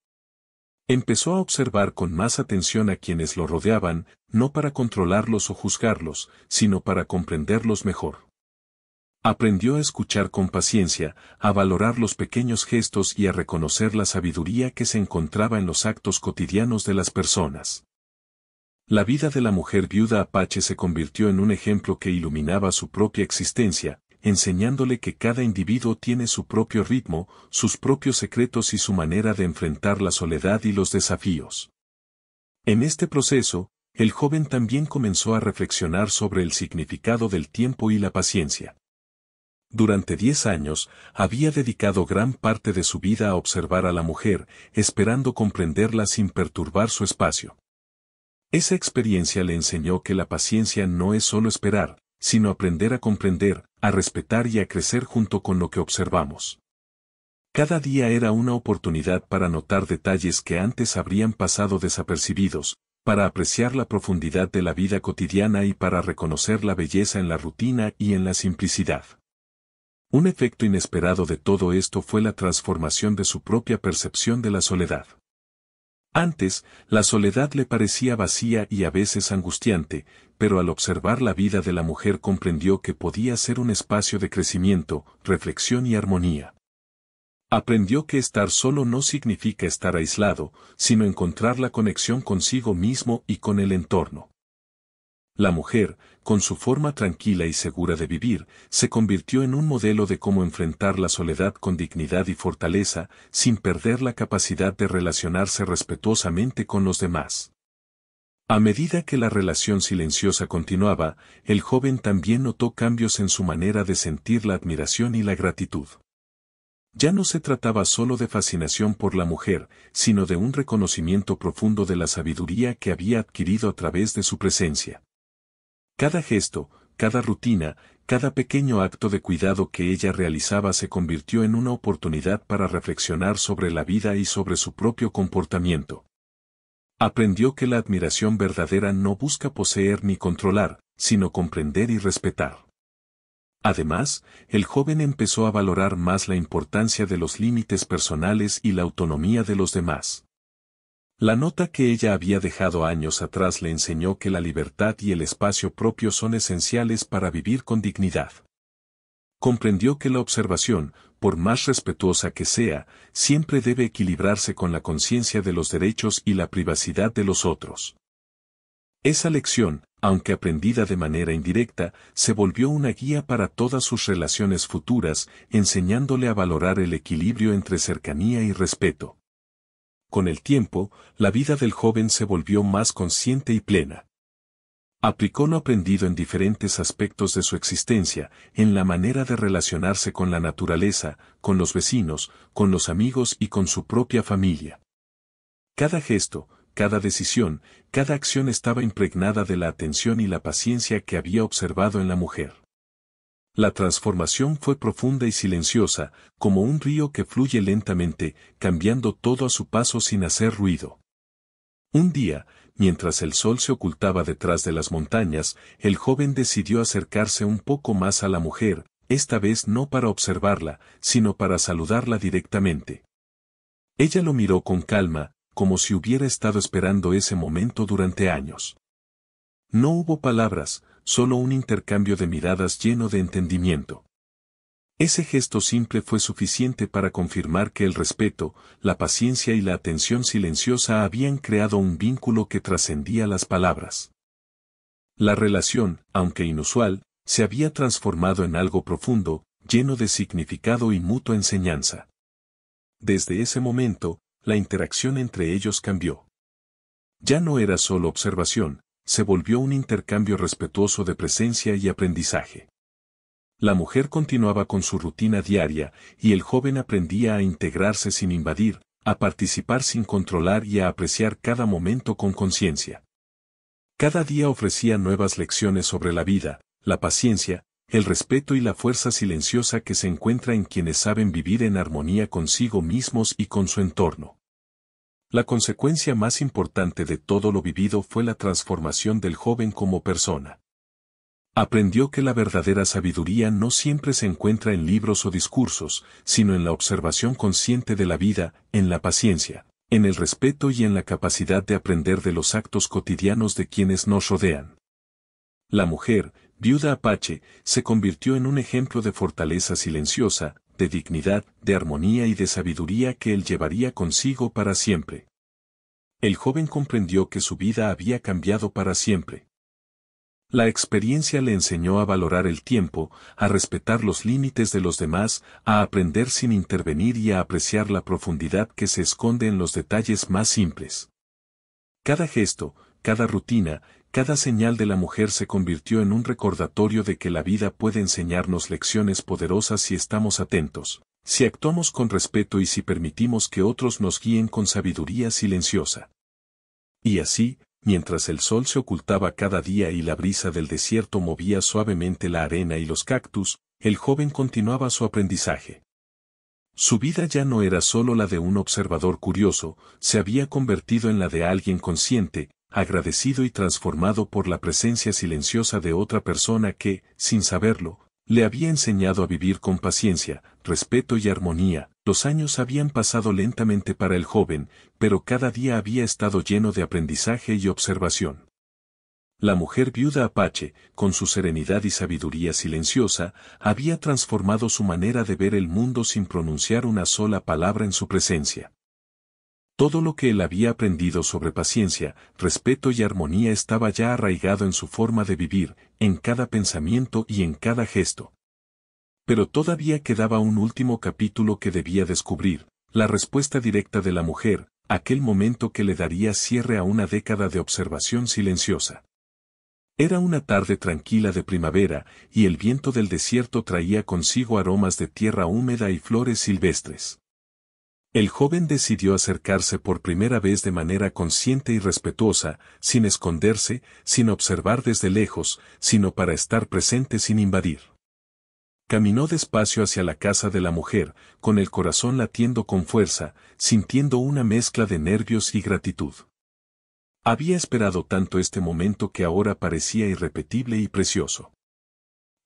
[SPEAKER 1] Empezó a observar con más atención a quienes lo rodeaban, no para controlarlos o juzgarlos, sino para comprenderlos mejor. Aprendió a escuchar con paciencia, a valorar los pequeños gestos y a reconocer la sabiduría que se encontraba en los actos cotidianos de las personas. La vida de la mujer viuda Apache se convirtió en un ejemplo que iluminaba su propia existencia, enseñándole que cada individuo tiene su propio ritmo, sus propios secretos y su manera de enfrentar la soledad y los desafíos. En este proceso, el joven también comenzó a reflexionar sobre el significado del tiempo y la paciencia. Durante 10 años, había dedicado gran parte de su vida a observar a la mujer, esperando comprenderla sin perturbar su espacio. Esa experiencia le enseñó que la paciencia no es solo esperar, sino aprender a comprender, a respetar y a crecer junto con lo que observamos. Cada día era una oportunidad para notar detalles que antes habrían pasado desapercibidos, para apreciar la profundidad de la vida cotidiana y para reconocer la belleza en la rutina y en la simplicidad. Un efecto inesperado de todo esto fue la transformación de su propia percepción de la soledad. Antes, la soledad le parecía vacía y a veces angustiante, pero al observar la vida de la mujer comprendió que podía ser un espacio de crecimiento, reflexión y armonía. Aprendió que estar solo no significa estar aislado, sino encontrar la conexión consigo mismo y con el entorno. La mujer, con su forma tranquila y segura de vivir, se convirtió en un modelo de cómo enfrentar la soledad con dignidad y fortaleza, sin perder la capacidad de relacionarse respetuosamente con los demás. A medida que la relación silenciosa continuaba, el joven también notó cambios en su manera de sentir la admiración y la gratitud. Ya no se trataba solo de fascinación por la mujer, sino de un reconocimiento profundo de la sabiduría que había adquirido a través de su presencia. Cada gesto, cada rutina, cada pequeño acto de cuidado que ella realizaba se convirtió en una oportunidad para reflexionar sobre la vida y sobre su propio comportamiento. Aprendió que la admiración verdadera no busca poseer ni controlar, sino comprender y respetar. Además, el joven empezó a valorar más la importancia de los límites personales y la autonomía de los demás. La nota que ella había dejado años atrás le enseñó que la libertad y el espacio propio son esenciales para vivir con dignidad. Comprendió que la observación, por más respetuosa que sea, siempre debe equilibrarse con la conciencia de los derechos y la privacidad de los otros. Esa lección, aunque aprendida de manera indirecta, se volvió una guía para todas sus relaciones futuras, enseñándole a valorar el equilibrio entre cercanía y respeto. Con el tiempo, la vida del joven se volvió más consciente y plena. Aplicó lo aprendido en diferentes aspectos de su existencia, en la manera de relacionarse con la naturaleza, con los vecinos, con los amigos y con su propia familia. Cada gesto, cada decisión, cada acción estaba impregnada de la atención y la paciencia que había observado en la mujer. La transformación fue profunda y silenciosa, como un río que fluye lentamente, cambiando todo a su paso sin hacer ruido. Un día, mientras el sol se ocultaba detrás de las montañas, el joven decidió acercarse un poco más a la mujer, esta vez no para observarla, sino para saludarla directamente. Ella lo miró con calma, como si hubiera estado esperando ese momento durante años. No hubo palabras, solo un intercambio de miradas lleno de entendimiento. Ese gesto simple fue suficiente para confirmar que el respeto, la paciencia y la atención silenciosa habían creado un vínculo que trascendía las palabras. La relación, aunque inusual, se había transformado en algo profundo, lleno de significado y mutua enseñanza. Desde ese momento, la interacción entre ellos cambió. Ya no era solo observación, se volvió un intercambio respetuoso de presencia y aprendizaje. La mujer continuaba con su rutina diaria, y el joven aprendía a integrarse sin invadir, a participar sin controlar y a apreciar cada momento con conciencia. Cada día ofrecía nuevas lecciones sobre la vida, la paciencia, el respeto y la fuerza silenciosa que se encuentra en quienes saben vivir en armonía consigo mismos y con su entorno. La consecuencia más importante de todo lo vivido fue la transformación del joven como persona. Aprendió que la verdadera sabiduría no siempre se encuentra en libros o discursos, sino en la observación consciente de la vida, en la paciencia, en el respeto y en la capacidad de aprender de los actos cotidianos de quienes nos rodean. La mujer, viuda Apache, se convirtió en un ejemplo de fortaleza silenciosa, de dignidad, de armonía y de sabiduría que él llevaría consigo para siempre. El joven comprendió que su vida había cambiado para siempre. La experiencia le enseñó a valorar el tiempo, a respetar los límites de los demás, a aprender sin intervenir y a apreciar la profundidad que se esconde en los detalles más simples. Cada gesto, cada rutina, cada señal de la mujer se convirtió en un recordatorio de que la vida puede enseñarnos lecciones poderosas si estamos atentos, si actuamos con respeto y si permitimos que otros nos guíen con sabiduría silenciosa. Y así, mientras el sol se ocultaba cada día y la brisa del desierto movía suavemente la arena y los cactus, el joven continuaba su aprendizaje. Su vida ya no era solo la de un observador curioso, se había convertido en la de alguien consciente, agradecido y transformado por la presencia silenciosa de otra persona que, sin saberlo, le había enseñado a vivir con paciencia, respeto y armonía. Los años habían pasado lentamente para el joven, pero cada día había estado lleno de aprendizaje y observación. La mujer viuda Apache, con su serenidad y sabiduría silenciosa, había transformado su manera de ver el mundo sin pronunciar una sola palabra en su presencia. Todo lo que él había aprendido sobre paciencia, respeto y armonía estaba ya arraigado en su forma de vivir, en cada pensamiento y en cada gesto. Pero todavía quedaba un último capítulo que debía descubrir, la respuesta directa de la mujer, aquel momento que le daría cierre a una década de observación silenciosa. Era una tarde tranquila de primavera, y el viento del desierto traía consigo aromas de tierra húmeda y flores silvestres. El joven decidió acercarse por primera vez de manera consciente y respetuosa, sin esconderse, sin observar desde lejos, sino para estar presente sin invadir. Caminó despacio hacia la casa de la mujer, con el corazón latiendo con fuerza, sintiendo una mezcla de nervios y gratitud. Había esperado tanto este momento que ahora parecía irrepetible y precioso.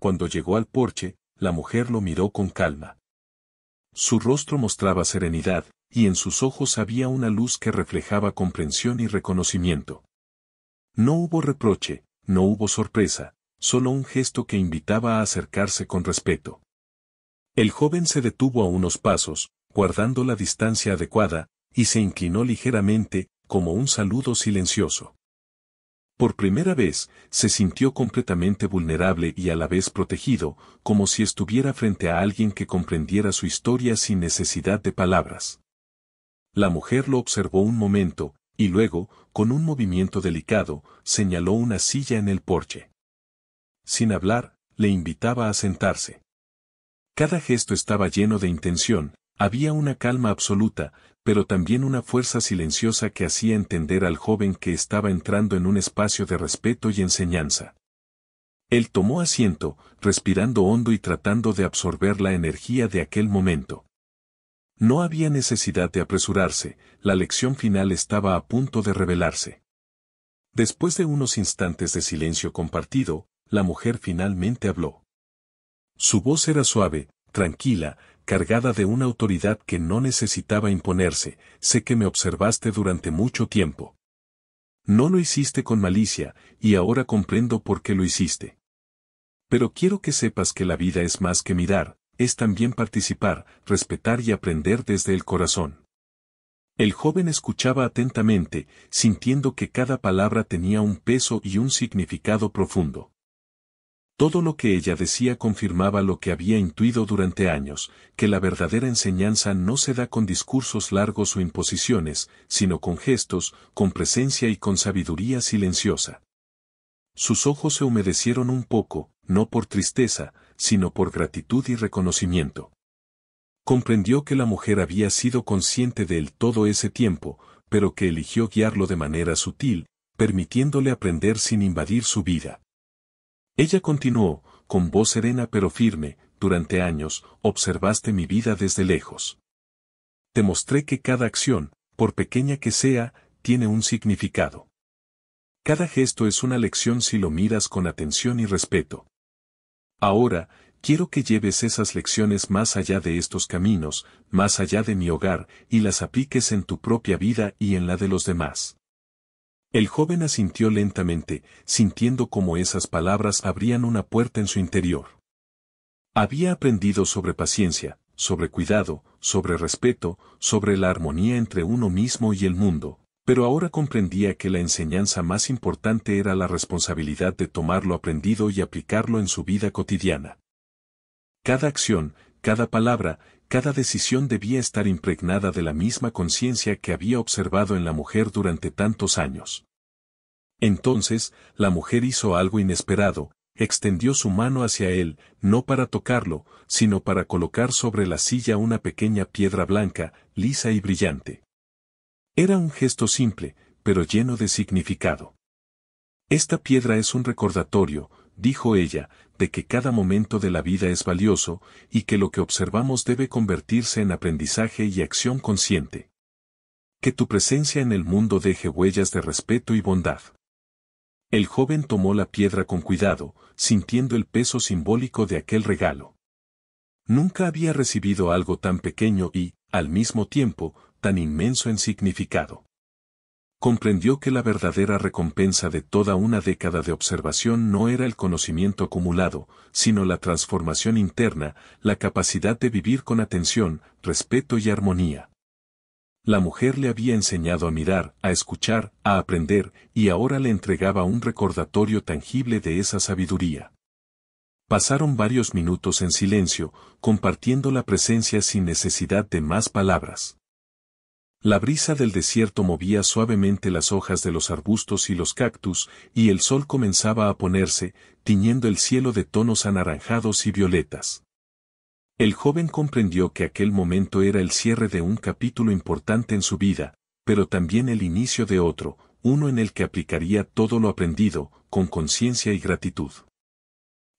[SPEAKER 1] Cuando llegó al porche, la mujer lo miró con calma. Su rostro mostraba serenidad, y en sus ojos había una luz que reflejaba comprensión y reconocimiento. No hubo reproche, no hubo sorpresa, solo un gesto que invitaba a acercarse con respeto. El joven se detuvo a unos pasos, guardando la distancia adecuada, y se inclinó ligeramente, como un saludo silencioso. Por primera vez, se sintió completamente vulnerable y a la vez protegido, como si estuviera frente a alguien que comprendiera su historia sin necesidad de palabras. La mujer lo observó un momento, y luego, con un movimiento delicado, señaló una silla en el porche. Sin hablar, le invitaba a sentarse. Cada gesto estaba lleno de intención, había una calma absoluta, pero también una fuerza silenciosa que hacía entender al joven que estaba entrando en un espacio de respeto y enseñanza. Él tomó asiento, respirando hondo y tratando de absorber la energía de aquel momento. No había necesidad de apresurarse, la lección final estaba a punto de revelarse. Después de unos instantes de silencio compartido, la mujer finalmente habló. Su voz era suave, tranquila, cargada de una autoridad que no necesitaba imponerse. Sé que me observaste durante mucho tiempo. No lo hiciste con malicia, y ahora comprendo por qué lo hiciste. Pero quiero que sepas que la vida es más que mirar, es también participar, respetar y aprender desde el corazón. El joven escuchaba atentamente, sintiendo que cada palabra tenía un peso y un significado profundo. Todo lo que ella decía confirmaba lo que había intuido durante años, que la verdadera enseñanza no se da con discursos largos o imposiciones, sino con gestos, con presencia y con sabiduría silenciosa. Sus ojos se humedecieron un poco, no por tristeza, sino por gratitud y reconocimiento. Comprendió que la mujer había sido consciente de él todo ese tiempo, pero que eligió guiarlo de manera sutil, permitiéndole aprender sin invadir su vida. Ella continuó, con voz serena pero firme, durante años, observaste mi vida desde lejos. Te mostré que cada acción, por pequeña que sea, tiene un significado. Cada gesto es una lección si lo miras con atención y respeto. Ahora, quiero que lleves esas lecciones más allá de estos caminos, más allá de mi hogar, y las apliques en tu propia vida y en la de los demás. El joven asintió lentamente, sintiendo cómo esas palabras abrían una puerta en su interior. Había aprendido sobre paciencia, sobre cuidado, sobre respeto, sobre la armonía entre uno mismo y el mundo, pero ahora comprendía que la enseñanza más importante era la responsabilidad de tomar lo aprendido y aplicarlo en su vida cotidiana. Cada acción, cada palabra, cada decisión debía estar impregnada de la misma conciencia que había observado en la mujer durante tantos años. Entonces, la mujer hizo algo inesperado, extendió su mano hacia él, no para tocarlo, sino para colocar sobre la silla una pequeña piedra blanca, lisa y brillante. Era un gesto simple, pero lleno de significado. Esta piedra es un recordatorio, dijo ella, de que cada momento de la vida es valioso, y que lo que observamos debe convertirse en aprendizaje y acción consciente. Que tu presencia en el mundo deje huellas de respeto y bondad. El joven tomó la piedra con cuidado, sintiendo el peso simbólico de aquel regalo. Nunca había recibido algo tan pequeño y, al mismo tiempo, tan inmenso en significado. Comprendió que la verdadera recompensa de toda una década de observación no era el conocimiento acumulado, sino la transformación interna, la capacidad de vivir con atención, respeto y armonía. La mujer le había enseñado a mirar, a escuchar, a aprender, y ahora le entregaba un recordatorio tangible de esa sabiduría. Pasaron varios minutos en silencio, compartiendo la presencia sin necesidad de más palabras. La brisa del desierto movía suavemente las hojas de los arbustos y los cactus, y el sol comenzaba a ponerse, tiñendo el cielo de tonos anaranjados y violetas. El joven comprendió que aquel momento era el cierre de un capítulo importante en su vida, pero también el inicio de otro, uno en el que aplicaría todo lo aprendido, con conciencia y gratitud.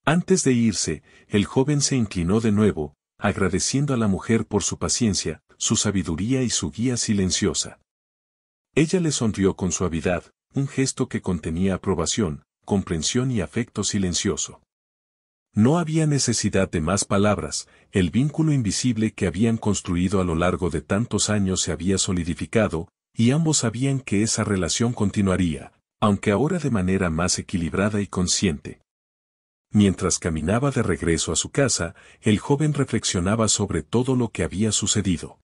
[SPEAKER 1] Antes de irse, el joven se inclinó de nuevo, agradeciendo a la mujer por su paciencia, su sabiduría y su guía silenciosa. Ella le sonrió con suavidad, un gesto que contenía aprobación, comprensión y afecto silencioso. No había necesidad de más palabras, el vínculo invisible que habían construido a lo largo de tantos años se había solidificado, y ambos sabían que esa relación continuaría, aunque ahora de manera más equilibrada y consciente. Mientras caminaba de regreso a su casa, el joven reflexionaba sobre todo lo que había sucedido.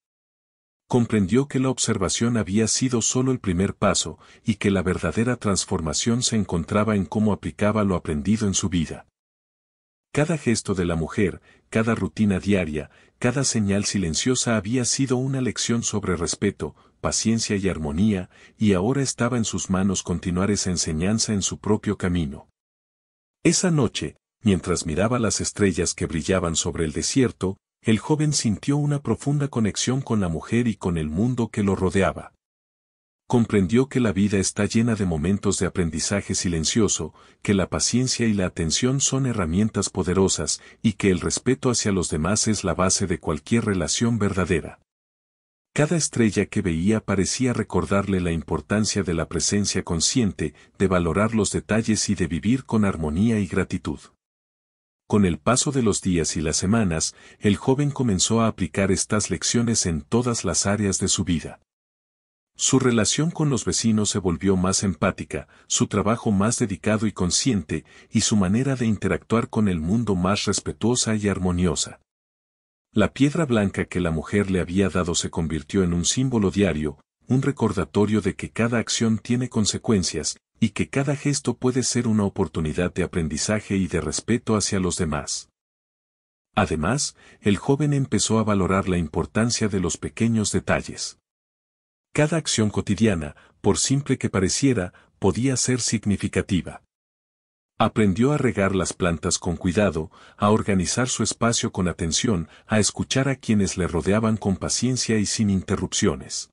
[SPEAKER 1] Comprendió que la observación había sido solo el primer paso, y que la verdadera transformación se encontraba en cómo aplicaba lo aprendido en su vida. Cada gesto de la mujer, cada rutina diaria, cada señal silenciosa había sido una lección sobre respeto, paciencia y armonía, y ahora estaba en sus manos continuar esa enseñanza en su propio camino. Esa noche, mientras miraba las estrellas que brillaban sobre el desierto, el joven sintió una profunda conexión con la mujer y con el mundo que lo rodeaba. Comprendió que la vida está llena de momentos de aprendizaje silencioso, que la paciencia y la atención son herramientas poderosas, y que el respeto hacia los demás es la base de cualquier relación verdadera. Cada estrella que veía parecía recordarle la importancia de la presencia consciente, de valorar los detalles y de vivir con armonía y gratitud. Con el paso de los días y las semanas, el joven comenzó a aplicar estas lecciones en todas las áreas de su vida. Su relación con los vecinos se volvió más empática, su trabajo más dedicado y consciente, y su manera de interactuar con el mundo más respetuosa y armoniosa. La piedra blanca que la mujer le había dado se convirtió en un símbolo diario, un recordatorio de que cada acción tiene consecuencias, y que cada gesto puede ser una oportunidad de aprendizaje y de respeto hacia los demás. Además, el joven empezó a valorar la importancia de los pequeños detalles. Cada acción cotidiana, por simple que pareciera, podía ser significativa. Aprendió a regar las plantas con cuidado, a organizar su espacio con atención, a escuchar a quienes le rodeaban con paciencia y sin interrupciones.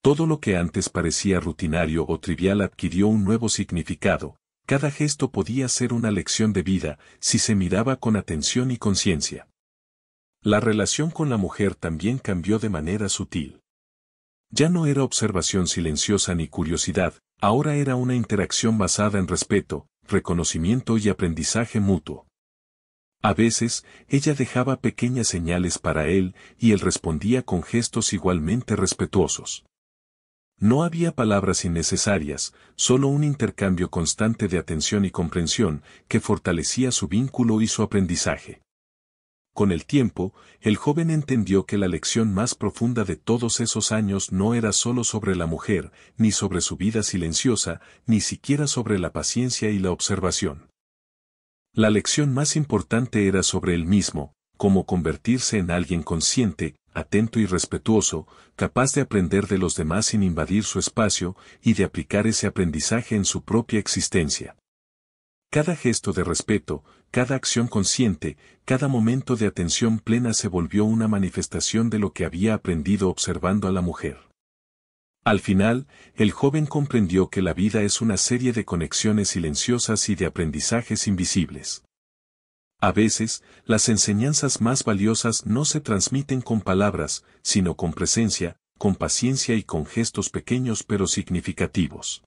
[SPEAKER 1] Todo lo que antes parecía rutinario o trivial adquirió un nuevo significado, Cada gesto podía ser una lección de vida, si se miraba con atención y conciencia. La relación con la mujer también cambió de manera sutil. Ya no era observación silenciosa ni curiosidad, ahora era una interacción basada en respeto, reconocimiento y aprendizaje mutuo. A veces, ella dejaba pequeñas señales para él, y él respondía con gestos igualmente respetuosos. No había palabras innecesarias, solo un intercambio constante de atención y comprensión, que fortalecía su vínculo y su aprendizaje. Con el tiempo, el joven entendió que la lección más profunda de todos esos años no era solo sobre la mujer, ni sobre su vida silenciosa, ni siquiera sobre la paciencia y la observación. La lección más importante era sobre él mismo, cómo convertirse en alguien consciente, atento y respetuoso, capaz de aprender de los demás sin invadir su espacio, y de aplicar ese aprendizaje en su propia existencia. Cada gesto de respeto, cada acción consciente, cada momento de atención plena se volvió una manifestación de lo que había aprendido observando a la mujer. Al final, el joven comprendió que la vida es una serie de conexiones silenciosas y de aprendizajes invisibles. A veces, las enseñanzas más valiosas no se transmiten con palabras, sino con presencia, con paciencia y con gestos pequeños pero significativos.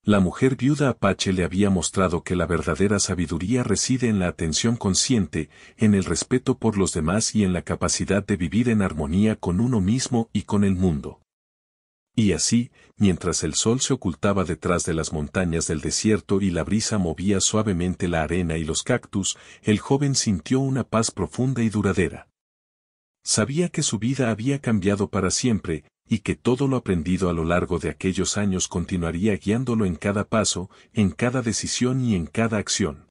[SPEAKER 1] La mujer viuda Apache le había mostrado que la verdadera sabiduría reside en la atención consciente, en el respeto por los demás y en la capacidad de vivir en armonía con uno mismo y con el mundo. Y así, mientras el sol se ocultaba detrás de las montañas del desierto y la brisa movía suavemente la arena y los cactus, el joven sintió una paz profunda y duradera. Sabía que su vida había cambiado para siempre, y que todo lo aprendido a lo largo de aquellos años continuaría guiándolo en cada paso, en cada decisión y en cada acción.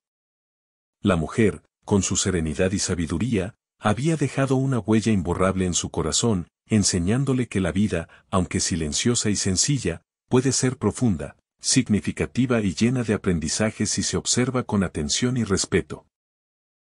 [SPEAKER 1] La mujer, con su serenidad y sabiduría, había dejado una huella imborrable en su corazón, enseñándole que la vida, aunque silenciosa y sencilla, puede ser profunda, significativa y llena de aprendizajes si se observa con atención y respeto.